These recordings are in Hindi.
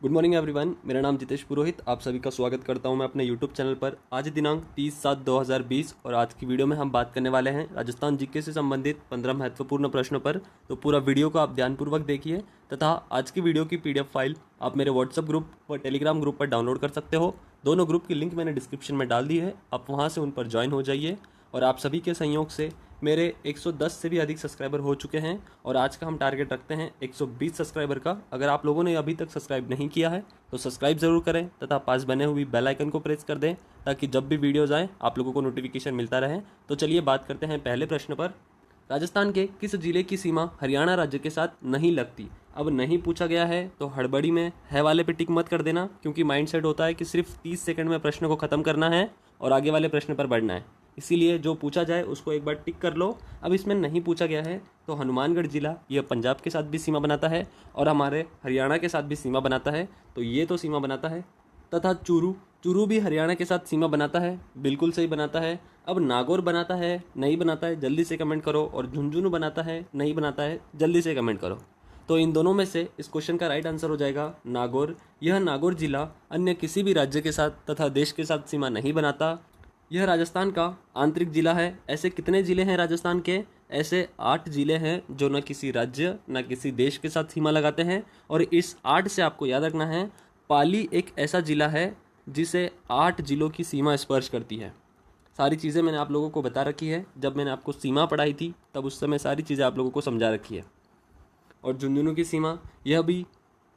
गुड मॉर्निंग एवरीवन, मेरा नाम जितेश पुरोहित। आप सभी का स्वागत करता हूं मैं अपने यूट्यूब चैनल पर। आज दिनांक 30/7/2020 और आज की वीडियो में हम बात करने वाले हैं राजस्थान जीके से संबंधित 15 महत्वपूर्ण प्रश्नों पर। तो पूरा वीडियो को आप ध्यानपूर्वक देखिए तथा आज की वीडियो की पीडीएफ फाइल आप मेरे व्हाट्सएप ग्रुप व टेलीग्राम ग्रुप पर डाउनलोड कर सकते हो। दोनों ग्रुप की लिंक मैंने डिस्क्रिप्शन में डाल दी है, आप वहाँ से उन पर ज्वाइन हो जाइए। और आप सभी के सहयोग से मेरे 110 से भी अधिक सब्सक्राइबर हो चुके हैं और आज का हम टारगेट रखते हैं 120 सब्सक्राइबर का। अगर आप लोगों ने अभी तक सब्सक्राइब नहीं किया है तो सब्सक्राइब ज़रूर करें तथा पास बने हुई बेल आइकन को प्रेस कर दें ताकि जब भी वीडियोज़ आएँ आप लोगों को नोटिफिकेशन मिलता रहे। तो चलिए बात करते हैं पहले प्रश्न पर। राजस्थान के किस जिले की सीमा हरियाणा राज्य के साथ नहीं लगती? अब नहीं पूछा गया है तो हड़बड़ी में है वाले पे टिक मत कर देना, क्योंकि माइंड सेट होता है कि सिर्फ 30 सेकंड में प्रश्न को ख़त्म करना है और आगे वाले प्रश्न पर बढ़ना है। इसीलिए जो पूछा जाए उसको एक बार टिक कर लो। अब इसमें नहीं पूछा गया है तो हनुमानगढ़ जिला यह पंजाब के साथ भी सीमा बनाता है और हमारे हरियाणा के साथ भी सीमा बनाता है, तो ये तो सीमा बनाता है। तथा चूरू भी हरियाणा के साथ सीमा बनाता है, बिल्कुल सही बनाता है। अब नागौर बनाता है, नहीं बनाता है, जल्दी से कमेंट करो। और झुंझुनू बनाता है, नहीं बनाता है, जल्दी से कमेंट करो। तो इन दोनों में से इस क्वेश्चन का राइट आंसर हो जाएगा नागौर। यह नागौर जिला अन्य किसी भी राज्य के साथ तथा देश के साथ सीमा नहीं बनाता। यह राजस्थान का आंतरिक जिला है। ऐसे कितने ज़िले हैं राजस्थान के? ऐसे 8 ज़िले हैं जो न किसी राज्य न किसी देश के साथ सीमा लगाते हैं। और इस 8 से आपको याद रखना है, पाली एक ऐसा ज़िला है जिसे 8 ज़िलों की सीमा स्पर्श करती है। सारी चीज़ें मैंने आप लोगों को बता रखी है, जब मैंने आपको सीमा पढ़ाई थी तब उस समय सारी चीज़ें आप लोगों को समझा रखी है। और झुंझुनू की सीमा यह भी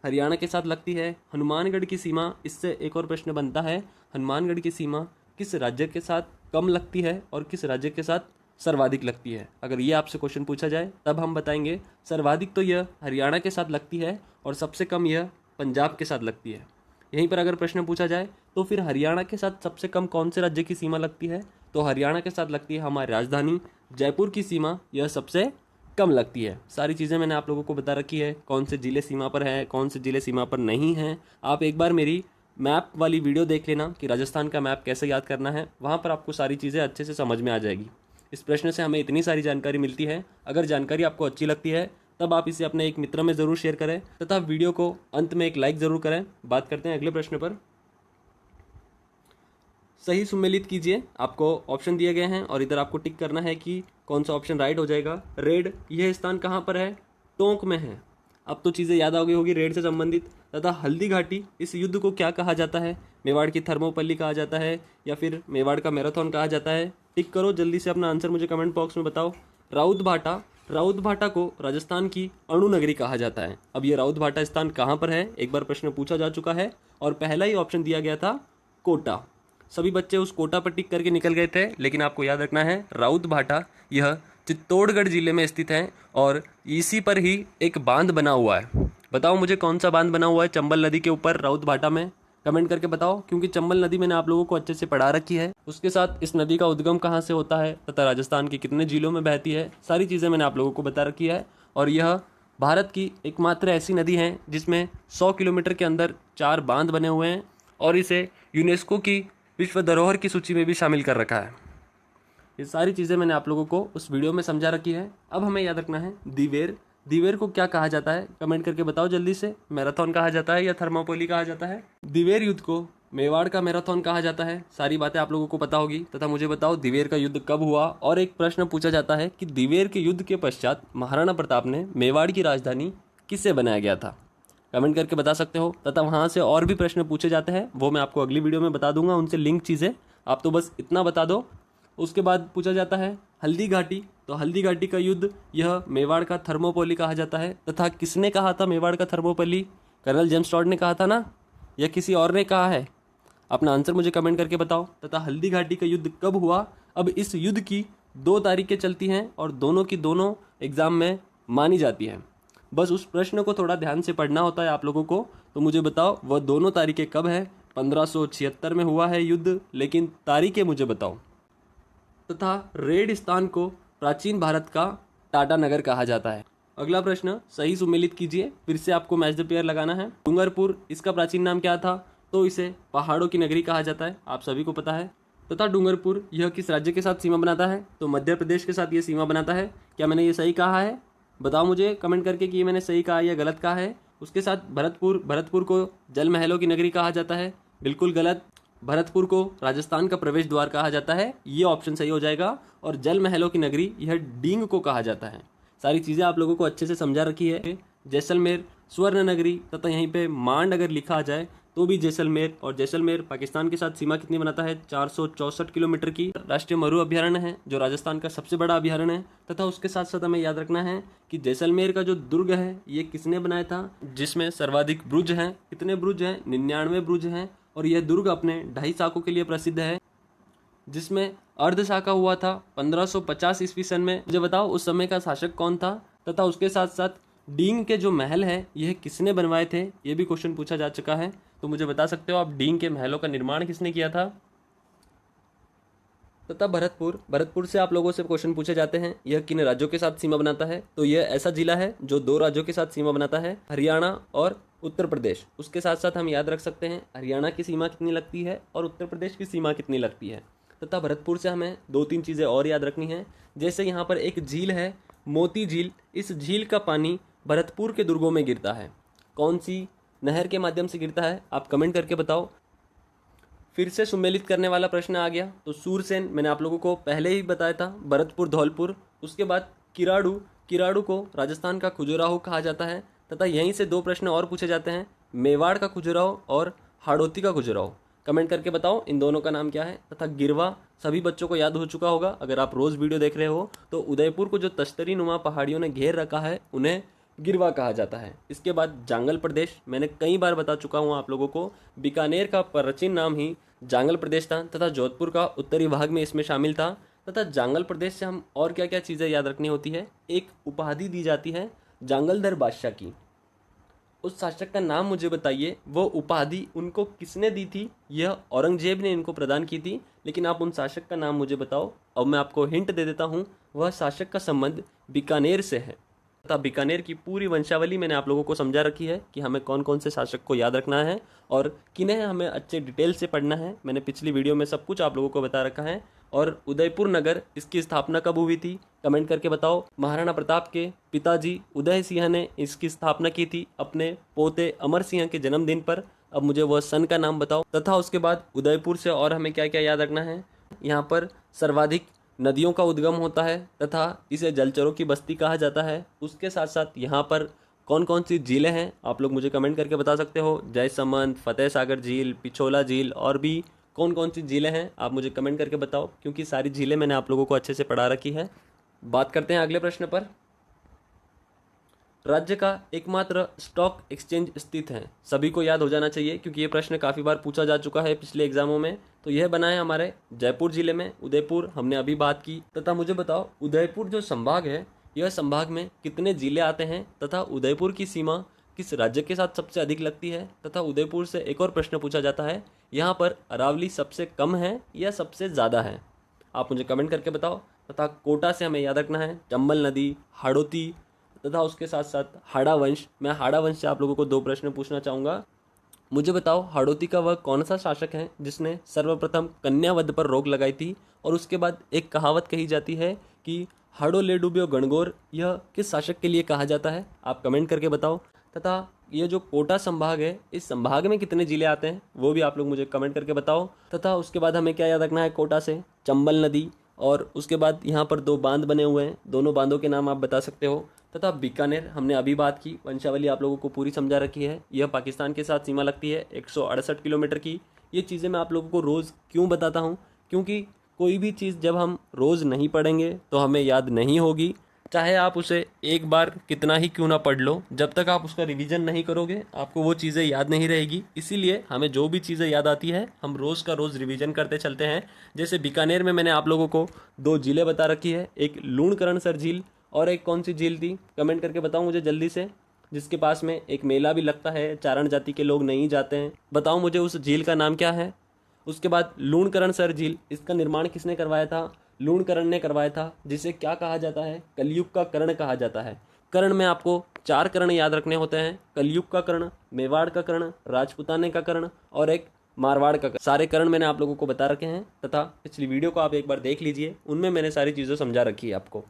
हरियाणा के साथ लगती है। हनुमानगढ़ की सीमा, इससे एक और प्रश्न बनता है, हनुमानगढ़ की सीमा किस राज्य के साथ कम लगती है और किस राज्य के साथ सर्वाधिक लगती है? अगर ये आपसे क्वेश्चन पूछा जाए तब हम बताएंगे सर्वाधिक तो यह हरियाणा के साथ लगती है और सबसे कम यह पंजाब के साथ लगती है। यहीं पर अगर प्रश्न पूछा जाए तो फिर हरियाणा के साथ सबसे कम कौन से राज्य की सीमा लगती है? तो हरियाणा के साथ लगती है हमारी राजधानी जयपुर की सीमा, यह सबसे कम लगती है। सारी चीज़ें मैंने आप लोगों को बता रखी है, कौन से ज़िले सीमा पर हैं, कौन से ज़िले सीमा पर नहीं हैं। आप एक बार मेरी मैप वाली वीडियो देख लेना कि राजस्थान का मैप कैसे याद करना है, वहाँ पर आपको सारी चीज़ें अच्छे से समझ में आ जाएगी। इस प्रश्न से हमें इतनी सारी जानकारी मिलती है। अगर जानकारी आपको अच्छी लगती है तब आप इसे अपने एक मित्र में ज़रूर शेयर करें तथा वीडियो को अंत में एक लाइक ज़रूर करें। बात करते हैं अगले प्रश्न पर। सही सुमेलित कीजिए। आपको ऑप्शन दिए गए हैं और इधर आपको टिक करना है कि कौन सा ऑप्शन राइट हो जाएगा। रेड, यह स्थान कहाँ पर है? टोंक में है। अब तो चीज़ें याद आ गई होगी रेड से संबंधित। तथा हल्दी घाटी, इस युद्ध को क्या कहा जाता है? मेवाड़ की थर्मोपल्ली कहा जाता है या फिर मेवाड़ का मैराथन कहा जाता है? टिक करो, जल्दी से अपना आंसर मुझे कमेंट बॉक्स में बताओ। राउत भाटा को राजस्थान की अणु नगरी कहा जाता है। अब ये राउत भाटा स्थान कहाँ पर है? एक बार प्रश्न पूछा जा चुका है और पहला ही ऑप्शन दिया गया था कोटा। सभी बच्चे उस कोटा पर टिक करके निकल गए थे, लेकिन आपको याद रखना है राउत भाटा यह चित्तौड़गढ़ जिले में स्थित है और इसी पर ही एक बांध बना हुआ है। बताओ मुझे कौन सा बांध बना हुआ है चंबल नदी के ऊपर राउत भाटा में? कमेंट करके बताओ, क्योंकि चंबल नदी मैंने आप लोगों को अच्छे से पढ़ा रखी है। उसके साथ इस नदी का उद्गम कहाँ से होता है तथा राजस्थान के कितने जिलों में बहती है, सारी चीज़ें मैंने आप लोगों को बता रखी है। और यह भारत की एकमात्र ऐसी नदी है जिसमें 100 किलोमीटर के अंदर 4 बांध बने हुए हैं और इसे यूनेस्को की विश्व धरोहर की सूची में भी शामिल कर रखा है। ये सारी चीज़ें मैंने आप लोगों को उस वीडियो में समझा रखी है। अब हमें याद रखना है दिवेर को क्या कहा जाता है? कमेंट करके बताओ जल्दी से। मैराथन कहा जाता है या थर्मोपोली कहा जाता है? दिवेर युद्ध को मेवाड़ का मैराथन कहा जाता है। सारी बातें आप लोगों को पता होगी। तथा मुझे बताओ दिवेर का युद्ध कब हुआ? और एक प्रश्न पूछा जाता है कि दिवेर के युद्ध के पश्चात महाराणा प्रताप ने मेवाड़ की राजधानी किससे बनाया गया था? कमेंट करके बता सकते हो। तथा वहाँ से और भी प्रश्न पूछे जाते हैं, वो मैं आपको अगली वीडियो में बता दूंगा, उनसे लिंक चीज़ें। आप तो बस इतना बता दो। उसके बाद पूछा जाता है हल्दी घाटी, तो हल्दी घाटी का युद्ध यह मेवाड़ का थर्मोपोली कहा जाता है। तथा किसने कहा था मेवाड़ का थर्मोपोली? कर्नल जेम्स टॉड ने कहा था ना, या किसी और ने कहा है? अपना आंसर मुझे कमेंट करके बताओ। तथा हल्दी घाटी का युद्ध कब हुआ? अब इस युद्ध की 2 तारीखें चलती हैं और दोनों की दोनों एग्जाम में मानी जाती हैं। बस उस प्रश्न को थोड़ा ध्यान से पढ़ना होता है आप लोगों को। तो मुझे बताओ वह दोनों तारीखें कब है? 1576 में हुआ है युद्ध, लेकिन तारीखें मुझे बताओ। तथा रेड स्थान को प्राचीन भारत का टाटा नगर कहा जाता है। अगला प्रश्न सही सुमेलित कीजिए। फिर से आपको मैच द पेयर लगाना है। डूंगरपुर, इसका प्राचीन नाम क्या था? तो इसे पहाड़ों की नगरी कहा जाता है, आप सभी को पता है। तथा डूंगरपुर यह किस राज्य के साथ सीमा बनाता है? तो मध्य प्रदेश के साथ ये सीमा बनाता है। क्या मैंने ये सही कहा है? बताओ मुझे कमेंट करके कि ये मैंने सही कहा या गलत कहा है। उसके साथ भरतपुर को जल महलों की नगरी कहा जाता है, बिल्कुल गलत। भरतपुर को राजस्थान का प्रवेश द्वार कहा जाता है, ये ऑप्शन सही हो जाएगा। और जल महलों की नगरी यह डींग को कहा जाता है। सारी चीज़ें आप लोगों को अच्छे से समझा रखी है। जैसलमेर स्वर्ण नगरी, तथा यहीं पे मांड अगर लिखा आ जाए तो भी जैसलमेर। और जैसलमेर पाकिस्तान के साथ सीमा कितनी बनाता है? 464 किलोमीटर की। राष्ट्रीय मरु अभ्यारण्य है जो राजस्थान का सबसे बड़ा अभ्यारण्य है। तथा उसके साथ साथ हमें याद रखना है कि जैसलमेर का जो दुर्ग है ये किसने बनाया था, जिसमें सर्वाधिक बुर्ज हैं। कितने बुर्ज हैं? 99 बुर्ज हैं। और यह दुर्ग अपने 2.5 साकों के लिए प्रसिद्ध है, जिसमें अर्ध साका हुआ था 1550 ईस्वी सन में। मुझे बताओ उस समय का शासक कौन था, तथा उसके साथ साथ डींग के जो महल है यह किसने बनवाए थे, ये भी क्वेश्चन पूछा जा चुका है। तो मुझे बता सकते हो आप डींग के महलों का निर्माण किसने किया था। तथा भरतपुर से आप लोगों से क्वेश्चन पूछे जाते हैं, यह किन राज्यों के साथ सीमा बनाता है। तो यह ऐसा जिला है जो 2 राज्यों के साथ सीमा बनाता है, हरियाणा और उत्तर प्रदेश। उसके साथ साथ हम याद रख सकते हैं हरियाणा की सीमा कितनी लगती है और उत्तर प्रदेश की सीमा कितनी लगती है। तथा भरतपुर से हमें 2-3 चीज़ें और याद रखनी है। जैसे यहाँ पर एक झील है, मोती झील। इस झील का पानी भरतपुर के दुर्गों में गिरता है। कौन सी नहर के माध्यम से गिरता है, आप कमेंट करके बताओ। फिर से सुमेलित करने वाला प्रश्न आ गया। तो सूरसेन मैंने आप लोगों को पहले ही बताया था, भरतपुर धौलपुर। उसके बाद किराड़ू को राजस्थान का खजुराहो कहा जाता है। तथा यहीं से 2 प्रश्न और पूछे जाते हैं, मेवाड़ का खजुराहो और हाड़ौती का खजुराहो। कमेंट करके बताओ इन दोनों का नाम क्या है। तथा गिरवा सभी बच्चों को याद हो चुका होगा अगर आप रोज़ वीडियो देख रहे हो। तो उदयपुर को जो तश्तरी नुमा पहाड़ियों ने घेर रखा है उन्हें गिरवा कहा जाता है। इसके बाद जांगल प्रदेश, मैंने कई बार बता चुका हूँ आप लोगों को, बीकानेर का प्राचीन नाम ही जांगल प्रदेश था। तथा जोधपुर का उत्तरी भाग में इसमें शामिल था। तथा जांगल प्रदेश से हम और क्या क्या चीज़ें याद रखनी होती है, एक उपाधि दी जाती है जांगलधर बादशाह की। उस शासक का नाम मुझे बताइए, वो उपाधि उनको किसने दी थी। यह औरंगजेब ने इनको प्रदान की थी, लेकिन आप उन शासक का नाम मुझे बताओ। अब मैं आपको हिंट दे देता हूँ, वह शासक का संबंध बीकानेर से है। तथा बीकानेर की पूरी वंशावली मैंने आप लोगों को समझा रखी है कि हमें कौन कौन से शासक को याद रखना है और किन्हें हमें अच्छे डिटेल से पढ़ना है। मैंने पिछली वीडियो में सब कुछ आप लोगों को बता रखा है। और उदयपुर नगर, इसकी स्थापना कब हुई थी, कमेंट करके बताओ। महाराणा प्रताप के पिताजी उदय सिंह ने इसकी स्थापना की थी अपने पोते अमर सिंह के जन्मदिन पर। अब मुझे वह सन का नाम बताओ। तथा उसके बाद उदयपुर से और हमें क्या क्या याद रखना है, यहाँ पर सर्वाधिक नदियों का उद्गम होता है तथा इसे जलचरों की बस्ती कहा जाता है। उसके साथ साथ यहाँ पर कौन कौन सी झीलें हैं, आप लोग मुझे कमेंट करके बता सकते हो। जयसमंद, फतेह सागर झील, पिछोला झील, और भी कौन कौन सी झीलें हैं आप मुझे कमेंट करके बताओ, क्योंकि सारी झीलें मैंने आप लोगों को अच्छे से पढ़ा रखी है। बात करते हैं अगले प्रश्न पर। राज्य का एकमात्र स्टॉक एक्सचेंज स्थित है, सभी को याद हो जाना चाहिए क्योंकि ये प्रश्न काफ़ी बार पूछा जा चुका है पिछले एग्जामों में। तो यह बना है हमारे जयपुर जिले में, उदयपुर हमने अभी बात की। तथा मुझे बताओ उदयपुर जो संभाग है, यह संभाग में कितने जिले आते हैं तथा उदयपुर की सीमा किस राज्य के साथ सबसे अधिक लगती है। तथा उदयपुर से एक और प्रश्न पूछा जाता है, यहाँ पर अरावली सबसे कम है या सबसे ज़्यादा है, आप मुझे कमेंट करके बताओ। तथा कोटा से हमें याद रखना है चंबल नदी, हाड़ौती, तथा उसके साथ साथ हाड़ा वंश। मैं हाड़ा वंश से आप लोगों को 2 प्रश्न पूछना चाहूँगा। मुझे बताओ हाड़ौती का वह कौन सा शासक है जिसने सर्वप्रथम कन्यावध पर रोक लगाई थी। और उसके बाद एक कहावत कही जाती है कि हाड़ो ले डूबियो गणगौर, यह किस शासक के लिए कहा जाता है, आप कमेंट करके बताओ। तथा ये जो कोटा संभाग है, इस संभाग में कितने जिले आते हैं वो भी आप लोग मुझे कमेंट करके बताओ। तथा उसके बाद हमें क्या याद रखना है, कोटा से चंबल नदी, और उसके बाद यहाँ पर 2 बांध बने हुए हैं, दोनों बांधों के नाम आप बता सकते हो। तथा बीकानेर हमने अभी बात की, वंशावली आप लोगों को पूरी समझा रखी है। यह पाकिस्तान के साथ सीमा लगती है 168 किलोमीटर की। ये चीज़ें मैं आप लोगों को रोज़ क्यों बताता हूँ, क्योंकि कोई भी चीज़ जब हम रोज़ नहीं पढ़ेंगे तो हमें याद नहीं होगी। चाहे आप उसे एक बार कितना ही क्यों ना पढ़ लो, जब तक आप उसका रिवीजन नहीं करोगे आपको वो चीज़ें याद नहीं रहेगी। इसीलिए हमें जो भी चीज़ें याद आती है हम रोज़ का रोज़ रिवीजन करते चलते हैं। जैसे बीकानेर में मैंने आप लोगों को 2 जिले बता रखी है, एक लूणकरणसर झील और एक कौन सी झील थी, कमेंट करके बताओ मुझे जल्दी से, जिसके पास में एक मेला भी लगता है, चारण जाति के लोग नहीं जाते हैं। बताओ मुझे उस झील का नाम क्या है। उसके बाद लूणकरणसर झील, इसका निर्माण किसने करवाया था, लूणकरण ने करवाया था, जिसे क्या कहा जाता है, कलयुग का कर्ण कहा जाता है। कर्ण में आपको 4 कर्ण याद रखने होते हैं, कलयुग का कर्ण, मेवाड़ का कर्ण, राजपुताने का कर्ण और एक मारवाड़ का कर्ण। सारे कर्ण मैंने आप लोगों को बता रखे हैं। तथा पिछली वीडियो को आप एक बार देख लीजिए, उनमें मैंने सारी चीज़ें समझा रखी है आपको।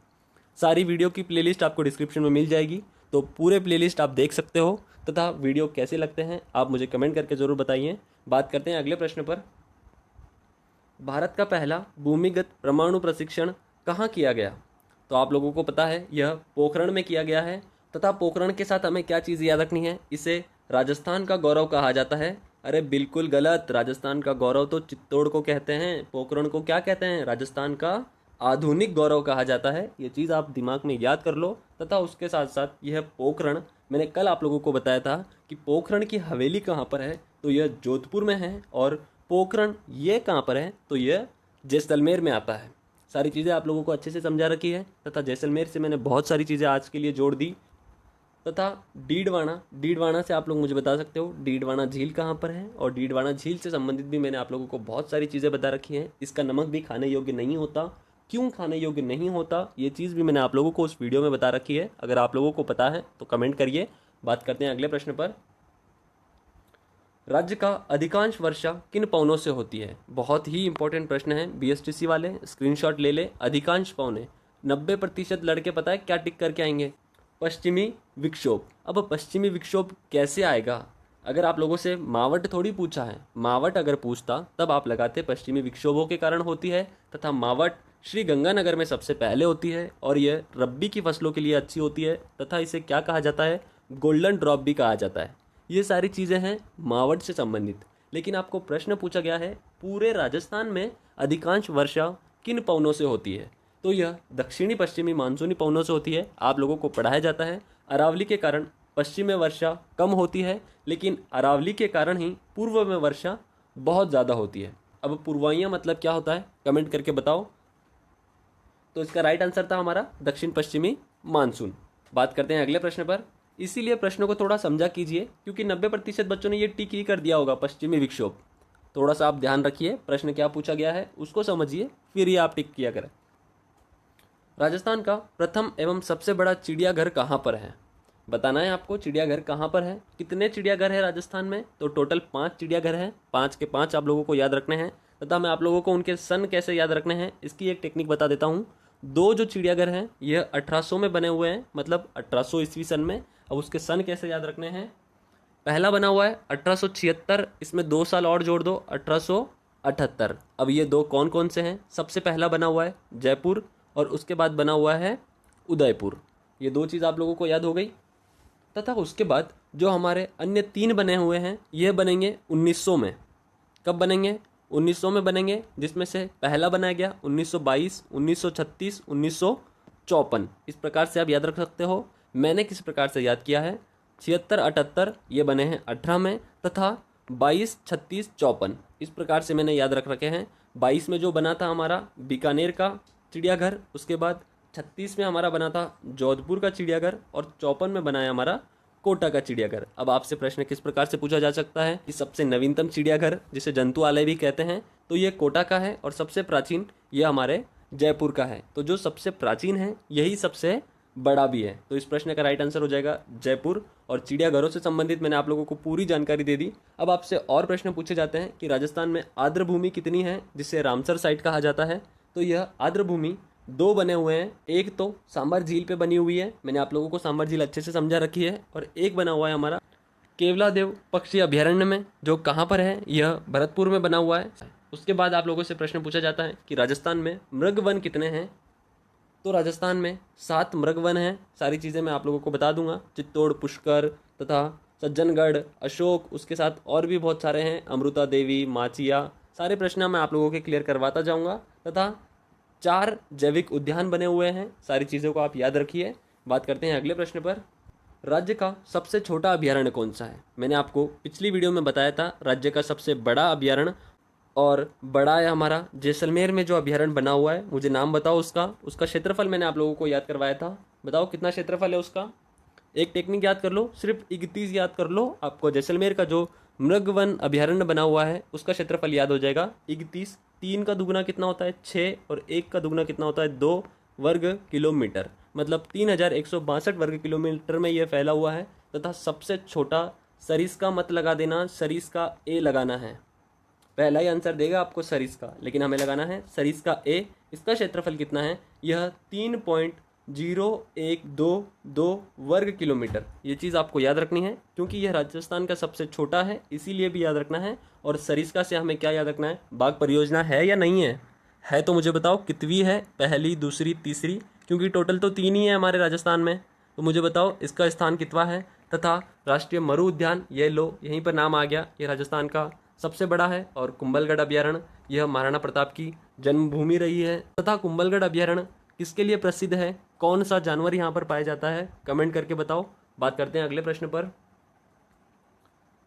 सारी वीडियो की प्लेलिस्ट आपको डिस्क्रिप्शन में मिल जाएगी, तो पूरे प्लेलिस्ट आप देख सकते हो। तथा वीडियो कैसे लगते हैं आप मुझे कमेंट करके ज़रूर बताइए। बात करते हैं अगले प्रश्न पर। भारत का पहला भूमिगत परमाणु प्रशिक्षण कहाँ किया गया? तो आप लोगों को पता है यह पोखरण में किया गया है। तथा पोखरण के साथ हमें क्या चीज़ याद रखनी है, इसे राजस्थान का गौरव कहा जाता है। अरे बिल्कुल गलत, राजस्थान का गौरव तो चित्तौड़ को कहते हैं, पोखरण को क्या कहते हैं? राजस्थान का आधुनिक गौरव कहा जाता है। ये चीज़ आप दिमाग में याद कर लो। तथा उसके साथ साथ यह पोखरण, मैंने कल आप लोगों को बताया था कि पोखरण की हवेली कहाँ पर है, तो यह जोधपुर में है। और पोखरण ये कहाँ पर है, तो यह जैसलमेर में आता है। सारी चीज़ें आप लोगों को अच्छे से समझा रखी है। तथा जैसलमेर से मैंने बहुत सारी चीज़ें आज के लिए जोड़ दी। तथा डीडवाना से आप लोग मुझे बता सकते हो डीडवाना झील कहाँ पर है, और डीडवाना झील से संबंधित भी मैंने आप लोगों को बहुत सारी चीज़ें बता रखी हैं। इसका नमक भी खाने योग्य नहीं होता। क्यों खाने योग्य नहीं होता, ये चीज़ भी मैंने आप लोगों को उस वीडियो में बता रखी है। अगर आप लोगों को पता है तो कमेंट करिए। बात करते हैं अगले प्रश्न पर। राज्य का अधिकांश वर्षा किन पवनों से होती है? बहुत ही इंपॉर्टेंट प्रश्न है, बीएसटीसी वाले स्क्रीनशॉट ले ले। अधिकांश पवने 90% लड़के पता है क्या टिक करके आएंगे? पश्चिमी विक्षोभ। अब पश्चिमी विक्षोभ कैसे आएगा? अगर आप लोगों से मावट थोड़ी पूछा है, मावट अगर पूछता तब आप लगाते पश्चिमी विक्षोभों के कारण होती है। तथा मावट श्री गंगानगर में सबसे पहले होती है और यह रब्बी की फसलों के लिए अच्छी होती है। तथा इसे क्या कहा जाता है? गोल्डन ड्रॉप भी कहा जाता है। ये सारी चीज़ें हैं मावट से संबंधित। लेकिन आपको प्रश्न पूछा गया है पूरे राजस्थान में अधिकांश वर्षा किन पवनों से होती है, तो यह दक्षिणी पश्चिमी मानसूनी पवनों से होती है। आप लोगों को पढ़ाया जाता है अरावली के कारण पश्चिम में वर्षा कम होती है, लेकिन अरावली के कारण ही पूर्व में वर्षा बहुत ज़्यादा होती है। अब पूर्वाइयाँ मतलब क्या होता है, कमेंट करके बताओ। तो इसका राइट आंसर था हमारा दक्षिण पश्चिमी मानसून। बात करते हैं अगले प्रश्न पर। इसीलिए प्रश्नों को थोड़ा समझा कीजिए, क्योंकि 90% बच्चों ने ये टिक ही कर दिया होगा पश्चिमी विक्षोभ। थोड़ा सा आप ध्यान रखिए, प्रश्न क्या पूछा गया है उसको समझिए, फिर ये आप टिक किया करें। राजस्थान का प्रथम एवं सबसे बड़ा चिड़ियाघर कहाँ पर है? बताना है आपको चिड़ियाघर कहाँ पर है। कितने चिड़ियाघर है राजस्थान में? तो टोटल 5 चिड़ियाघर हैं। 5 के 5 आप लोगों को याद रखने हैं। तथा मैं आप लोगों को उनके सन कैसे याद रखने हैं इसकी एक टेक्निक बता देता हूँ। 2 जो चिड़ियाघर हैं यह 1800 में बने हुए हैं, मतलब 1800 ईस्वी सन में। अब उसके सन कैसे याद रखने हैं? पहला बना हुआ है 1876, इसमें 2 साल और जोड़ दो 1878। अब ये 2 कौन कौन से हैं? सबसे पहला बना हुआ है जयपुर और उसके बाद बना हुआ है उदयपुर। ये 2 चीज़ आप लोगों को याद हो गई। तथा उसके बाद जो हमारे अन्य 3 बने हुए हैं ये बनेंगे 1900 में। कब बनेंगे? 1900 में बनेंगे, जिसमें से पहला बनाया गया 1922, 1936, 1954। इस प्रकार से आप याद रख सकते हो। मैंने किस प्रकार से याद किया है? 76, 78 ये बने हैं 18 में, तथा 22, 36, 54 इस प्रकार से मैंने याद रख रखे हैं। 22 में जो बना था हमारा बीकानेर का चिड़ियाघर, उसके बाद 36 में हमारा बना था जोधपुर का चिड़ियाघर, और 54 में बनाया हमारा कोटा का चिड़ियाघर। अब आपसे प्रश्न किस प्रकार से पूछा जा सकता है कि सबसे नवीनतम चिड़ियाघर जिसे जंतुआलय भी कहते हैं, तो ये कोटा का है, और सबसे प्राचीन ये हमारे जयपुर का है। तो जो सबसे प्राचीन है यही सबसे बड़ा भी है। तो इस प्रश्न का राइट आंसर हो जाएगा जयपुर। और चिड़ियाघरों से संबंधित मैंने आप लोगों को पूरी जानकारी दे दी। अब आपसे और प्रश्न पूछे जाते हैं कि राजस्थान में आर्द्र भूमि कितनी है, जिसे रामसर साइट कहा जाता है। तो यह आर्द्र भूमि 2 बने हुए हैं। एक तो सांबर झील पे बनी हुई है, मैंने आप लोगों को सांबर झील अच्छे से समझा रखी है। और एक बना हुआ है हमारा केवलादेव पक्षी अभयारण्य में, जो कहाँ पर है? यह भरतपुर में बना हुआ है। उसके बाद आप लोगों से प्रश्न पूछा जाता है कि राजस्थान में मृग वन कितने हैं। तो राजस्थान में 7 मृग वन हैं। सारी चीज़ें मैं आप लोगों को बता दूंगा। चित्तौड़, पुष्कर तथा सज्जनगढ़, अशोक, उसके साथ और भी बहुत सारे हैं, अमृता देवी, माचिया। सारे प्रश्न मैं आप लोगों के क्लियर करवाता जाऊंगा। तथा 4 जैविक उद्यान बने हुए हैं। सारी चीज़ों को आप याद रखिए। बात करते हैं अगले प्रश्न पर। राज्य का सबसे छोटा अभयारण्य कौन सा है? मैंने आपको पिछली वीडियो में बताया था राज्य का सबसे बड़ा अभयारण्य, और बड़ा है हमारा जैसलमेर में जो अभयारण्य बना हुआ है। मुझे नाम बताओ उसका क्षेत्रफल मैंने आप लोगों को याद करवाया था। बताओ कितना क्षेत्रफल है उसका। एक टेक्निक याद कर लो, सिर्फ 31 याद कर लो। आपको जैसलमेर का जो मृगवन अभयारण्य बना हुआ है उसका क्षेत्रफल याद हो जाएगा 31। 3 का दुगुना कितना होता है? 6, और 1 का दुगुना कितना होता है? 2 वर्ग किलोमीटर, मतलब 3162 वर्ग किलोमीटर में यह फैला हुआ है। तथा सबसे छोटा सरिस्का मत लगा देना, सरिस्का ए लगाना है। पहला ही आंसर देगा आपको सरिस्का, लेकिन हमें लगाना है सरिस्का ए। इसका क्षेत्रफल कितना है? यह 0.122 वर्ग किलोमीटर। ये चीज़ आपको याद रखनी है क्योंकि यह राजस्थान का सबसे छोटा है, इसीलिए भी याद रखना है। और सरिस्का से हमें क्या याद रखना है, बाघ परियोजना है या नहीं है तो मुझे बताओ कितवी है, पहली, दूसरी, तीसरी, क्योंकि टोटल तो 3 ही है हमारे राजस्थान में। तो मुझे बताओ इसका स्थान कितवा है। तथा राष्ट्रीय मरु उद्यान, ये लो यहीं पर नाम आ गया, ये राजस्थान का सबसे बड़ा है। और कुंभलगढ़ अभ्यारण्य, यह महाराणा प्रताप की जन्मभूमि रही है। तथा कुंभलगढ़ अभ्यारण्य किसके लिए प्रसिद्ध है, कौन सा जानवर यहाँ पर पाया जाता है, कमेंट करके बताओ। बात करते हैं अगले प्रश्न पर।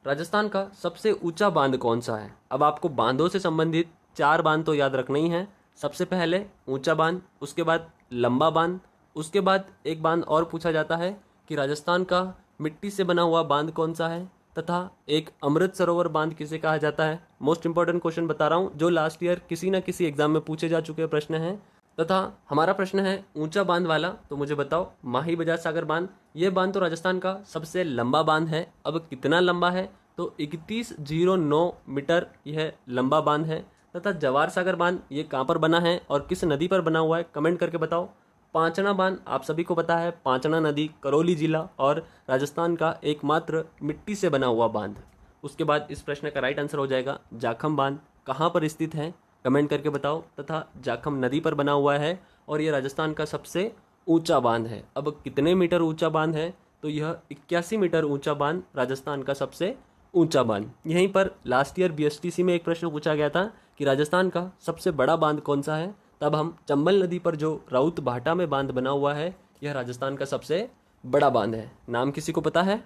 राजस्थान का सबसे ऊंचा बांध कौन सा है। अब आपको बांधों से संबंधित 4 बांध तो याद रखना ही है। सबसे पहले ऊंचा बांध, उसके बाद लंबा बांध, उसके बाद एक बांध और पूछा जाता है कि राजस्थान का मिट्टी से बना हुआ बांध कौन सा है, तथा एक अमृत सरोवर बांध किसे कहा जाता है। मोस्ट इंपॉर्टेंट क्वेश्चन बता रहा हूँ, जो लास्ट ईयर किसी न किसी एग्जाम में पूछे जा चुके प्रश्न हैं। तथा हमारा प्रश्न है ऊंचा बांध वाला, तो मुझे बताओ माही बजाज सागर बांध, ये बांध तो राजस्थान का सबसे लंबा बांध है। अब कितना लंबा है, तो 3109 मीटर यह लंबा बांध है। तथा जवार सागर बांध ये कहाँ पर बना है और किस नदी पर बना हुआ है, कमेंट करके बताओ। पांचना बांध आप सभी को पता है, पांचना नदी, करौली जिला और राजस्थान का एकमात्र मिट्टी से बना हुआ बांध। उसके बाद इस प्रश्न का राइट आंसर हो जाएगा जाखम बांध, कहाँ पर स्थित है, कमेंट करके बताओ। तथा जाखम नदी पर बना हुआ है और यह राजस्थान का सबसे ऊंचा बांध है। अब कितने मीटर ऊंचा बांध है, तो यह 81 मीटर ऊंचा बांध राजस्थान का सबसे ऊंचा बांध। यहीं पर लास्ट ईयर बीएसटीसी में एक प्रश्न पूछा गया था कि राजस्थान का सबसे बड़ा बांध कौन सा है, तब हम चंबल नदी पर जो राउत भाटा में बांध बना हुआ है, यह राजस्थान का सबसे बड़ा बांध है। नाम किसी को पता है,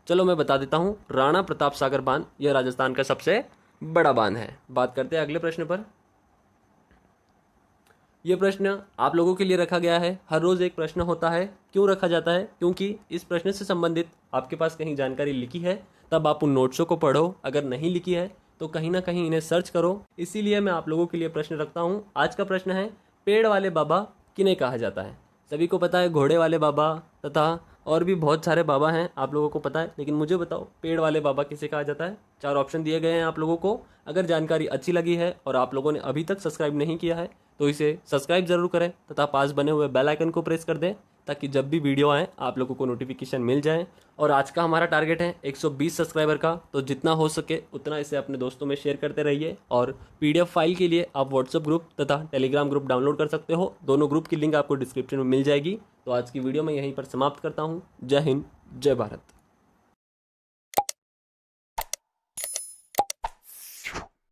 चलो मैं बता देता हूँ, राणा प्रताप सागर बांध, यह राजस्थान का सबसे बड़ा बांध है। बात करते हैं अगले प्रश्न पर। यह प्रश्न आप लोगों के लिए रखा गया है, हर रोज एक प्रश्न होता है। क्यों रखा जाता है, क्योंकि इस प्रश्न से संबंधित आपके पास कहीं जानकारी लिखी है तब आप उन नोट्सों को पढ़ो, अगर नहीं लिखी है तो कहीं ना कहीं इन्हें सर्च करो। इसीलिए मैं आप लोगों के लिए प्रश्न रखता हूँ। आज का प्रश्न है, पेड़ वाले बाबा किन्हें कहा जाता है। सभी को पता है घोड़े वाले बाबा, तथा और भी बहुत सारे बाबा हैं आप लोगों को पता है, लेकिन मुझे बताओ पेड़ वाले बाबा किसे कहा जाता है। 4 ऑप्शन दिए गए हैं आप लोगों को। अगर जानकारी अच्छी लगी है और आप लोगों ने अभी तक सब्सक्राइब नहीं किया है तो इसे सब्सक्राइब जरूर करें तथा पास बने हुए बेल आइकन को प्रेस कर दें, ताकि जब भी वीडियो आए आप लोगों को नोटिफिकेशन मिल जाए। और आज का हमारा टारगेट है 120 सब्सक्राइबर का, तो जितना हो सके उतना इसे अपने दोस्तों में शेयर करते रहिए। और पीडीएफ फाइल के लिए आप व्हाट्सएप ग्रुप तथा टेलीग्राम ग्रुप डाउनलोड कर सकते हो, दोनों ग्रुप की लिंक आपको डिस्क्रिप्शन में मिल जाएगी। तो आज की वीडियो मैं यहीं पर समाप्त करता हूँ। जय हिंद, जय भारत।